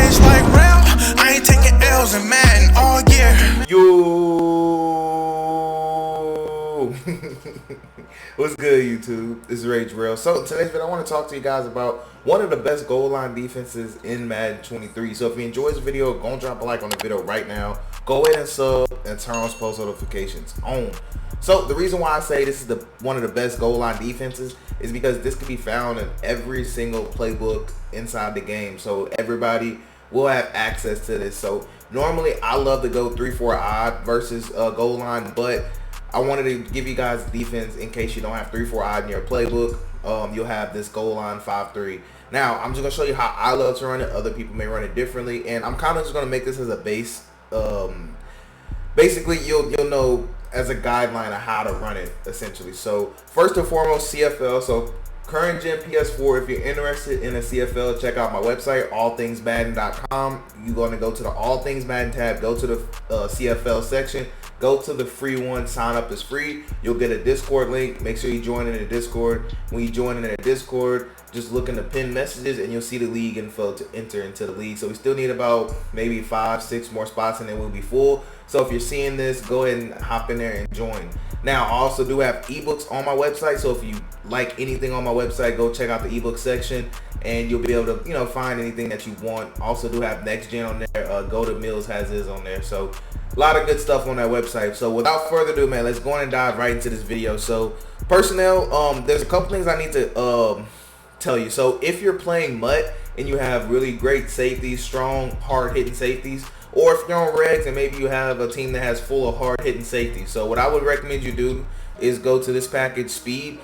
rage like real. I ain't taking L's in Madden all year. Yo. What's good, YouTube? This is Rage Rail. So today's video, I want to talk to you guys about one of the best goal line defenses in Madden 23. So if you enjoyed this video, go and drop a like on the video right now. Go ahead and sub and turn on post notifications on. So the reason why I say this is one of the best goal line defenses is because this can be found in every single playbook inside the game. So everybody will have access to this. So normally I love to go 3-4 odd versus goal line, but I wanted to give you guys defense in case you don't have 3-4 odd in your playbook. You'll have this goal line 5-3. Now I'm just gonna show you how I love to run it. Other people may run it differently, and I'm kind of just gonna make this as a base. Basically, you'll know as a guideline of how to run it essentially. So first and foremost, CFL. So current gen PS4. If you're interested in a CFL, check out my website, allthingsmadden.com. You're going to go to the All Things Madden tab, go to the CFL section, go to the free one, sign up is free. You'll get a Discord link. Make sure you join in the Discord. When you join in the Discord, just look in the pinned messages and you'll see the league info to enter into the league. So we still need about maybe 5-6 more spots and then we'll be full. So if you're seeing this, go ahead and hop in there and join. Now I also do have ebooks on my website, so if you like anything on my website, go check out the ebook section and you'll be able to find anything that you want. Also do have next gen on there. Go to Mills has his on there, so a lot of good stuff on that website. So without further ado, man, let's go on and dive right into this video. So personnel, there's a couple things I need to tell you. So if you're playing MUT and you have really great safeties, strong hard hitting safeties, or if you're on regs and maybe you have a team that has full of hard hitting safeties, so what I would recommend you do is go to this package Speed.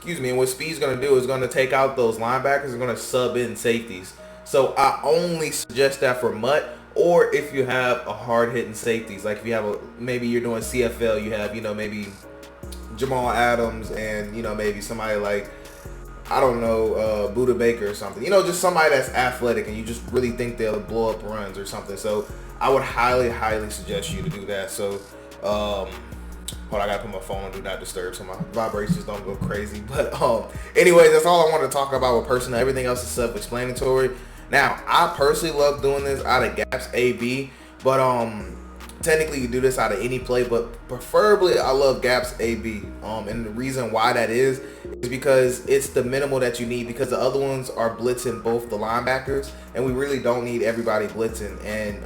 And what Speed's going to do is going to take out those linebackers and going to sub in safeties. So I only suggest that for MUT, or if you have a hard hitting safeties, like if you have maybe you're doing CFL, you have maybe Jamal Adams and maybe somebody like, I don't know, Buda Baker or something. Just somebody that's athletic and you just really think they'll blow up runs or something. So I would highly suggest you to do that. So, hold on, I gotta put my phone on Do Not Disturb so my vibrations don't go crazy. But anyways, that's all I wanted to talk about with personnel. Everything else is self-explanatory. Now, I personally love doing this out of Gaps AB, but technically you do this out of any play, but preferably I love Gaps AB. And the reason why that is because it's the minimal that you need, because the other ones are blitzing both the linebackers and we really don't need everybody blitzing. And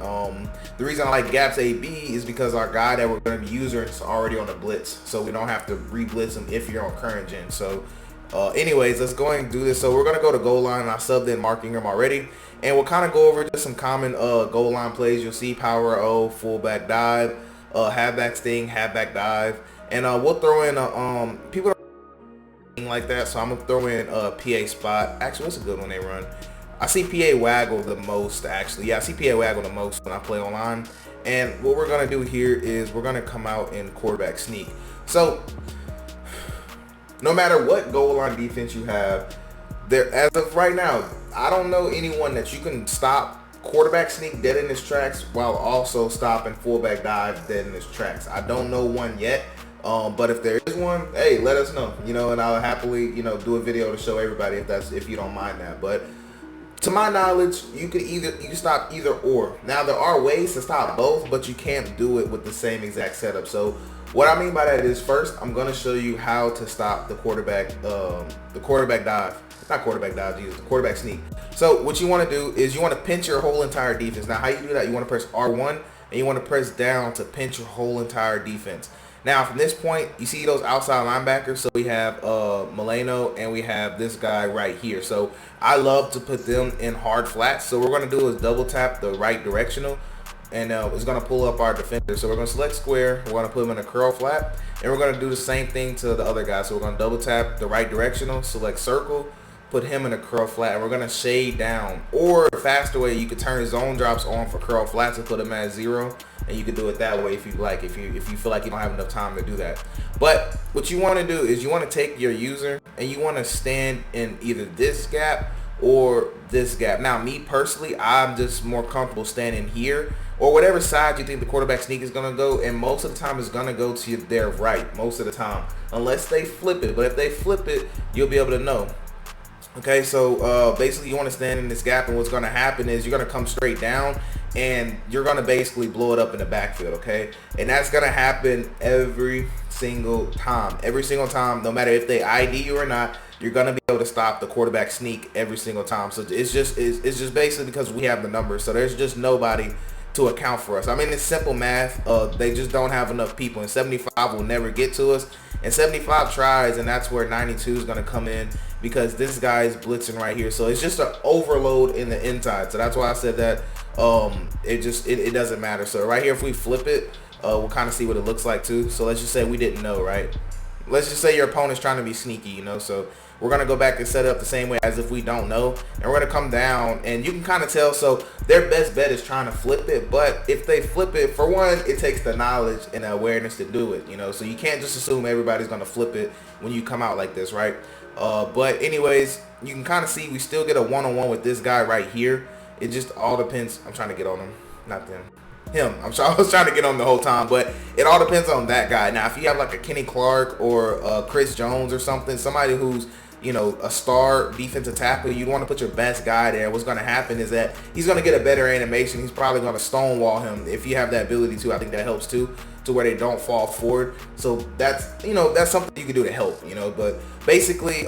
the reason I like Gaps AB is because our guy that we're going to be using is already on the blitz, so we don't have to re-blitz him if you're on current gen. So anyways, let's go and do this. So we're going to go to goal line, and I subbed in Mark Ingram already. And we'll kind of go over just some common goal line plays. You'll see power O, fullback dive, halfback sting, halfback dive, and we'll throw in people don't like that, so I'm gonna throw in PA spot. Actually, what's a good one they run? I see PA waggle the most. Actually, yeah, I see PA waggle the most when I play online. And what we're gonna do here is we're gonna come out in quarterback sneak. So no matter what goal line defense you have, there as of right now, I don't know anyone that you can stop quarterback sneak dead in his tracks while also stopping fullback dive dead in his tracks. I don't know one yet, but if there is one, hey, let us know, and I'll happily, do a video to show everybody if you don't mind that. But to my knowledge, you can stop either or. Now there are ways to stop both, but you can't do it with the same exact setup. So what I mean by that is, first I'm going to show you how to stop the quarterback dive. Not quarterback dive, Jesus, the quarterback sneak. So what you want to do is you want to pinch your whole entire defense. Now how you do that, you want to press R1 and you want to press down to pinch your whole entire defense. Now from this point, you see those outside linebackers. So we have Milano and we have this guy right here. So I love to put them in hard flats. So what we're going to do is double tap the right directional, and it's going to pull up our defender. So we're going to select square, we're going to put him in a curl flat, and we're going to do the same thing to the other guy. So we're going to double tap the right directional, select circle, put him in a curl flat, and we're going to shade down. Or a faster way, you could turn zone drops on for curl flats and put him at 0, and you could do it that way if you like, if you feel like you don't have enough time to do that. But what you want to do is you want to take your user and you want to stand in either this gap or this gap. Now me personally, I'm just more comfortable standing here or whatever side you think the quarterback sneak is going to go, and most of the time it's going to go to their right most of the time, unless they flip it. But if they flip it, you'll be able to know. Okay, so basically you want to stand in this gap, and what's going to happen is you're going to come straight down, and you're going to basically blow it up in the backfield, okay? And that's going to happen every single time. Every single time, no matter if they ID you or not, you're going to be able to stop the quarterback sneak every single time. So it's just basically because we have the numbers. So there's just nobody to account for us. I mean, it's simple math. They just don't have enough people, and 75 will never get to us. And 75 tries, and that's where 92 is going to come in, because this guy is blitzing right here. So it's just an overload in the inside. So that's why I said that it doesn't matter. So right here, if we flip it, we'll kind of see what it looks like too. So let's just say we didn't know, right? Let's just say your opponent's trying to be sneaky, you know. So we're going to go back and set it up the same way as if we don't know. And we're going to come down, and you can kind of tell. So their best bet is trying to flip it. But if they flip it, for one, it takes the knowledge and the awareness to do it, you know. So you can't just assume everybody's going to flip it when you come out like this, right? But anyways, you can kind of see we still get a one-on-one with this guy right here. It just all depends. I'm trying to get on him. Not them. Him. I was trying to get on the whole time, but it all depends on that guy. Now, if you have like a Kenny Clark or Chris Jones or something, somebody who's, you know, a star defensive tackle, you want to put your best guy there. What's going to happen is that he's going to get a better animation. He's probably going to stonewall him if you have that ability to. I think that helps too, to where they don't fall forward. So that's, you know, that's something you can do to help, you know. But basically,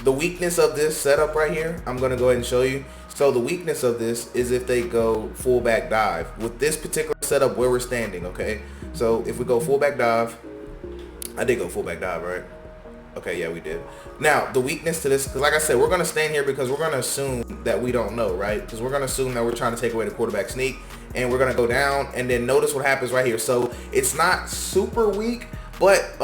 the weakness of this setup right here, I'm going to go ahead and show you. So the weakness of this is if they go fullback dive with this particular setup where we're standing, okay? So if we go fullback dive, I did go fullback dive, right? Okay, yeah, we did. Now, the weakness to this, because like I said, we're going to stand here because we're going to assume that we don't know, right? Because we're going to assume that we're trying to take away the quarterback sneak, and we're going to go down, and then notice what happens right here. So it's not super weak, but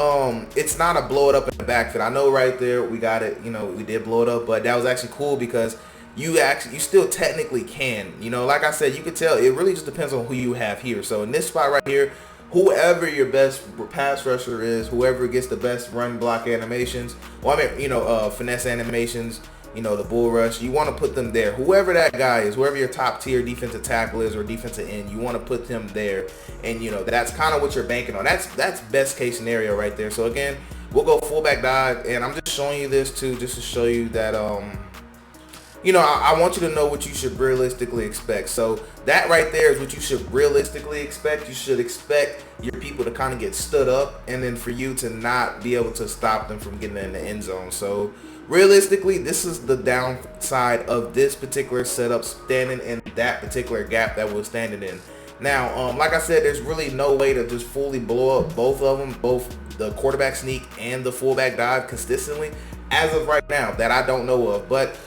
it's not a blow it up in the backfield. I know right there we got it, you know, we did blow it up, but that was actually cool because you still technically can, you know, like I said, you can tell it really just depends on who you have here. So in this spot right here, whoever your best pass rusher is, whoever gets the best run block animations, well, I mean, you know, finesse animations, you know, the bull rush, you want to put them there. Whoever that guy is, whoever your top tier defensive tackle is or defensive end, you want to put them there. And, you know, that's kind of what you're banking on. That's best case scenario right there. So again, we'll go fullback dive, and I'm just showing you this too, just to show you that, you know, I want you to know what you should realistically expect. So that right there is what you should realistically expect. You should expect your people to kind of get stood up, and then for you to not be able to stop them from getting in the end zone. So realistically, this is the downside of this particular setup, standing in that particular gap that we're standing in. Now, like I said, there's really no way to just fully blow up both of them, both the quarterback sneak and the fullback dive consistently as of right now that I don't know of. But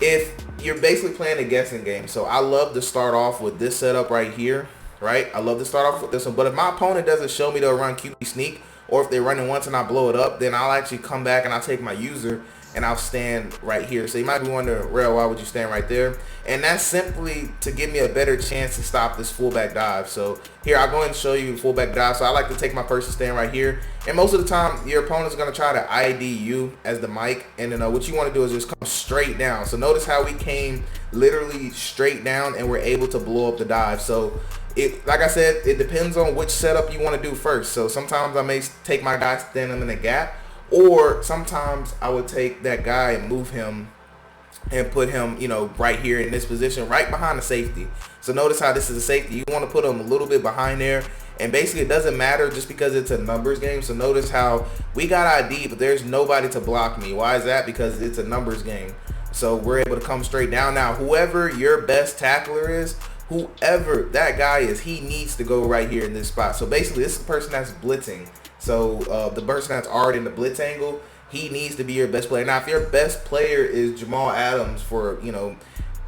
if you're basically playing a guessing game, so I love to start off with this setup right here, right? I love to start off with this one, but if my opponent doesn't show me they'll run QB sneak, or if they're running once and I blow it up, then I'll actually come back and I'll take my user and I'll stand right here. So you might be wondering, Rail, why would you stand right there? And that's simply to give me a better chance to stop this fullback dive. So here, I'll go ahead and show you fullback dive. So I like to take my person stand right here. And most of the time, your opponent's going to try to ID you as the mic. And then what you want to do is just come straight down. So notice how we came literally straight down and we're able to blow up the dive. So like I said, it depends on which setup you want to do first. So sometimes I may take my guy, stand him in a gap. Or sometimes I would take that guy and move him and put him, you know, right here in this position, right behind the safety. So notice how this is a safety. You want to put him a little bit behind there. And basically it doesn't matter just because it's a numbers game. So notice how we got ID, but there's nobody to block me. Why is that? Because it's a numbers game. So we're able to come straight down. Now, whoever your best tackler is, whoever that guy is, he needs to go right here in this spot. So basically this is the person that's blitzing. So the person that's already in the blitz angle, he needs to be your best player. Now, if your best player is Jamal Adams for, you know,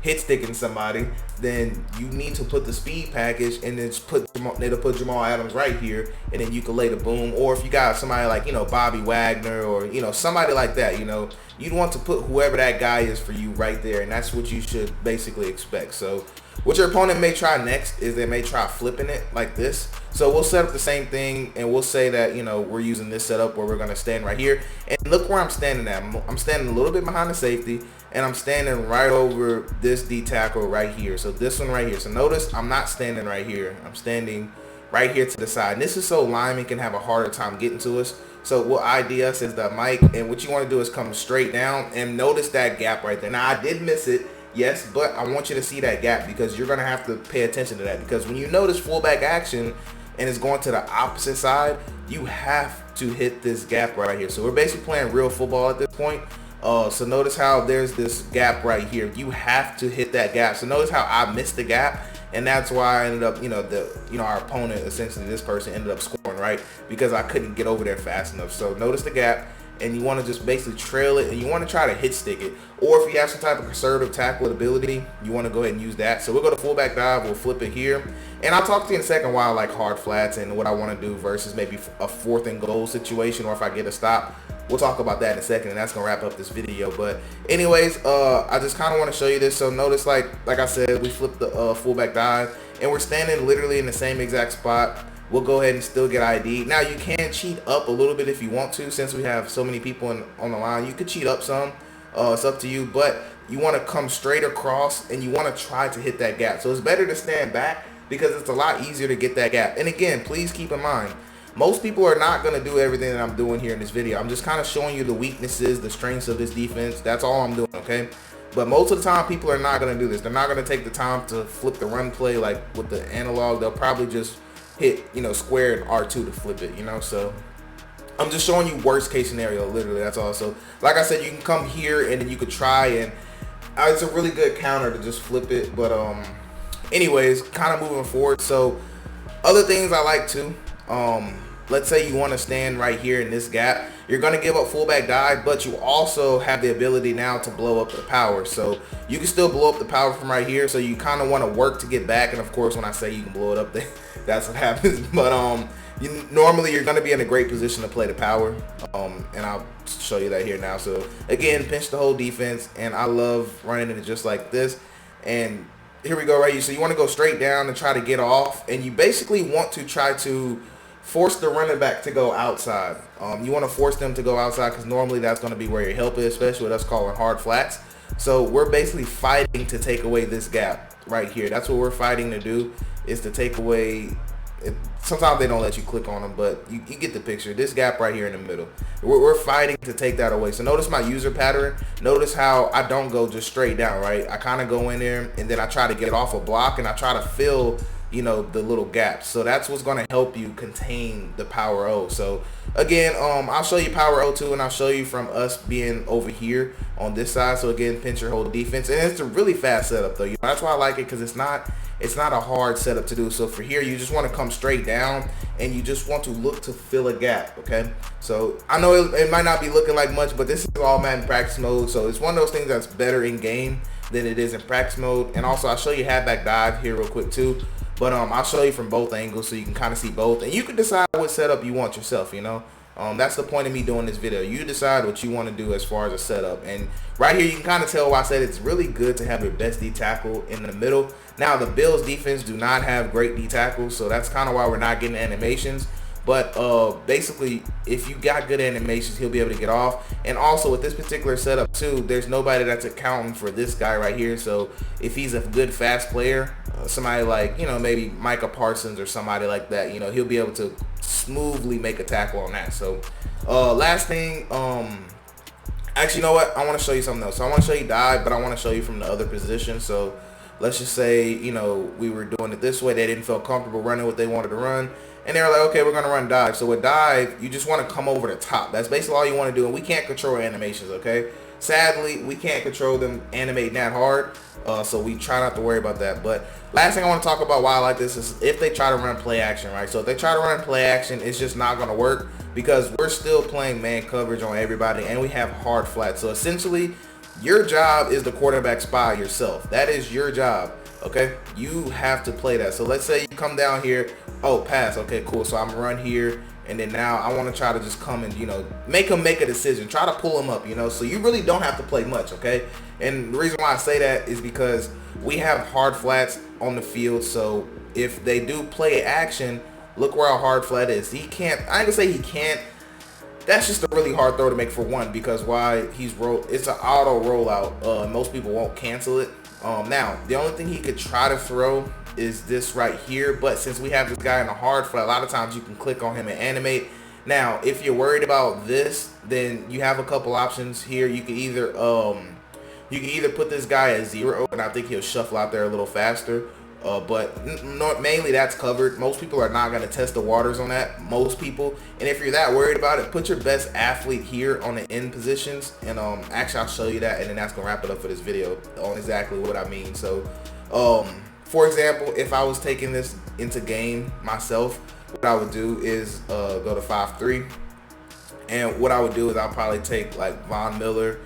hit sticking somebody, then you need to put the speed package and then just put Jamal Adams right here, and then you can lay the boom. Or if you got somebody like, you know, Bobby Wagner or, you know, somebody like that, you know, you'd want to put whoever that guy is for you right there, and that's what you should basically expect. So what your opponent may try next is they may try flipping it like this. So we'll set up the same thing, and we'll say that, you know, we're using this setup where we're going to stand right here. And look where I'm standing at. I'm standing a little bit behind the safety, and I'm standing right over this D tackle right here. So this one right here. So notice I'm not standing right here. I'm standing right here to the side. And this is so linemen can have a harder time getting to us. So what ID us is the mic, and what you want to do is come straight down and notice that gap right there. Now I did miss it, yes, but I want you to see that gap because you're gonna have to pay attention to that, because when you notice fullback action and it's going to the opposite side, you have to hit this gap right here. So we're basically playing real football at this point. So notice how there's this gap right here. You have to hit that gap. So notice how I missed the gap, and that's why I ended up, our opponent, essentially this person, ended up scoring, right? Because I couldn't get over there fast enough. So notice the gap, and you want to just basically trail it, and you want to try to hit stick it. Or if you have some type of conservative tackle ability, you want to go ahead and use that. So we'll go to fullback dive, we'll flip it here. And I'll talk to you in a second why I like hard flats and what I want to do versus maybe a 4th and goal situation, or if I get a stop. We'll talk about that in a second, and that's gonna wrap up this video. But anyways, I just kind of want to show you this. So notice, like I said, we flipped the fullback dive, and we're standing literally in the same exact spot. We'll go ahead and still get ID. Now you can cheat up a little bit if you want to, since we have so many people on the line. You could cheat up some. It's up to you, but you want to come straight across, and you want to try to hit that gap. So it's better to stand back because it's a lot easier to get that gap. And again, please keep in mind, most people are not going to do everything that I'm doing here in this video. I'm just kind of showing you the weaknesses, the strengths of this defense. That's all I'm doing, okay? But most of the time, people are not going to do this. They're not going to take the time to flip the run play like with the analog. They'll probably just hit, square and R2 to flip it, So I'm just showing you worst case scenario, literally. That's all. So like I said, you can come here and then you could try, and it's a really good counter to just flip it. But anyways, kind of moving forward. So other things I like too. Let's say you want to stand right here in this gap. You're going to give up fullback dive, but you also have the ability now to blow up the power. So you can still blow up the power from right here. So you kind of want to work to get back. And of course, when I say you can blow it up, that's what happens. But normally you're going to be in a great position to play the power. And I'll show you that here now. So again, pinch the whole defense. And I love running it just like this. And here we go right here. So you want to go straight down and try to get off. And you basically want to try to force the running back to go outside. You want to force them to go outside because normally that's going to be where your help is, especially with us calling hard flats. So we're basically fighting to take away this gap right here. That's what we're fighting to do, is to take away. Sometimes they don't let you click on them, but you get the picture. This gap right here in the middle. We're fighting to take that away. So notice my user pattern. Notice how I don't go just straight down, right? I kind of go in there and then I try to get off a block and I try to fill the little gaps. So that's what's going to help you contain the power O. So again, I'll show you power O too, and I'll show you from us being over here on this side. So again, pinch your whole defense, and it's a really fast setup though. That's why I like it, because it's not a hard setup to do. So for here, you just want to come straight down and you just want to look to fill a gap. Okay, so I know it might not be looking like much, but this is all Madden practice mode, so it's one of those things that's better in game than it is in practice mode. And also I'll show you halfback dive here real quick too. But I'll show you from both angles so you can kind of see both, and you can decide what setup you want yourself. That's the point of me doing this video. You decide what you want to do as far as a setup. And right here, you can kind of tell why I said it's really good to have your best D tackle in the middle. Now, the Bills defense do not have great D tackles, so that's kind of why we're not getting animations. But basically, if you got good animations, he'll be able to get off. And also with this particular setup too, there's nobody that's accounting for this guy right here. So if he's a good fast player, somebody like, maybe Micah Parsons or somebody like that, he'll be able to smoothly make a tackle on that. So last thing, actually, you know what? I want to show you something else. So I want to show you dive, but I want to show you from the other position. So let's just say, we were doing it this way. They didn't feel comfortable running what they wanted to run. And they were like, okay, we're going to run dive. So with dive, you just want to come over the top. That's basically all you want to do. And we can't control animations, okay? Sadly, we can't control them animating that hard. So we try not to worry about that. But last thing I want to talk about why I like this is if they try to run play action, right? So if they try to run play action, it's just not going to work because we're still playing man coverage on everybody and we have hard flats. So essentially, your job is the quarterback spy yourself. That is your job, okay? You have to play that. So let's say you come down here, oh, pass, okay, cool. So I'm run here, and then now I want to try to just come and, make him make a decision. Try to pull him up, So you really don't have to play much, okay? And the reason why I say that is because we have hard flats on the field. So if they do play action, look where our hard flat is. He can't, I ain't gonna say he can't. That's just a really hard throw to make for one, because why it's an auto rollout. Most people won't cancel it. Now, the only thing he could try to throw is this right here, but since we have this guy in a hard flat, a lot of times you can click on him and animate. Now, if you're worried about this, then you have a couple options here. You can either put this guy at 0, and I think he'll shuffle out there a little faster. But mainly that's covered. Most people are not going to test the waters on that. Most people. And if you're that worried about it, put your best athlete here on the end positions. And actually, I'll show you that. And then that's going to wrap it up for this video on exactly what I mean. So, for example, if I was taking this into game myself, what I would do is go to 5-3. And what I would do is I'll probably take like Von Miller.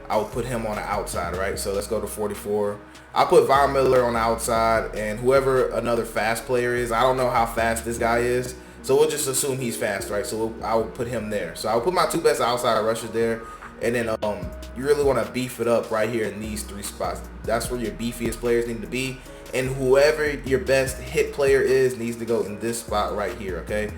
I would put him on the outside, right? So let's go to 44. I'll put Von Miller on the outside, and whoever another fast player is, I don't know how fast this guy is, so we'll just assume he's fast, right? So I will put him there. So I'll put my 2 best outside rushers there, and then you really want to beef it up right here in these 3 spots. That's where your beefiest players need to be, and whoever your best hit player is needs to go in this spot right here, okay?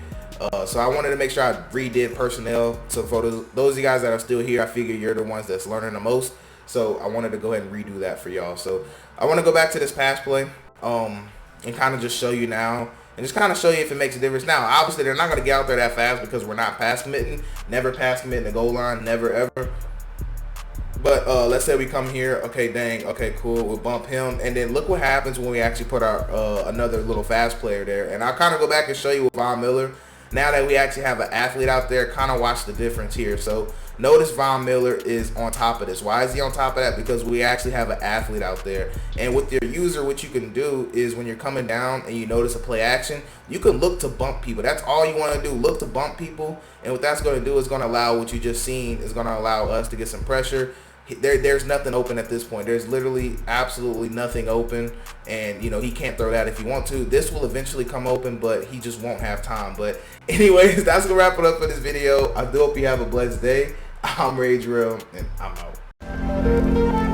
So I wanted to make sure I redid personnel. So for those of you guys that are still here, I figure you're the ones that's learning the most. So I wanted to go ahead and redo that for y'all. So I want to go back to this pass play and kind of just show you now. And just kind of show you if it makes a difference. Now, obviously, they're not going to get out there that fast because we're not pass committing. Never pass commit in the goal line. Never, ever. But let's say we come here. Okay, dang. Okay, cool. We'll bump him. And then look what happens when we actually put our another little fast player there. And I'll kind of go back and show you with Von Miller. Now that we actually have an athlete out there, kind of watch the difference here. So notice Von Miller is on top of this. Why is he on top of that? Because we actually have an athlete out there. And with your user, what you can do is when you're coming down and you notice a play action, you can look to bump people. That's all you want to do. Look to bump people. And what that's going to do is going to allow what you just seen is going to allow us to get some pressure. There's nothing open at this point. There's literally absolutely nothing open, and you know he can't throw that if he want to. This will eventually come open, but he just won't have time. But anyways, that's gonna wrap it up for this video. I do hope you have a blessed day. I'm Rage Real, and I'm out.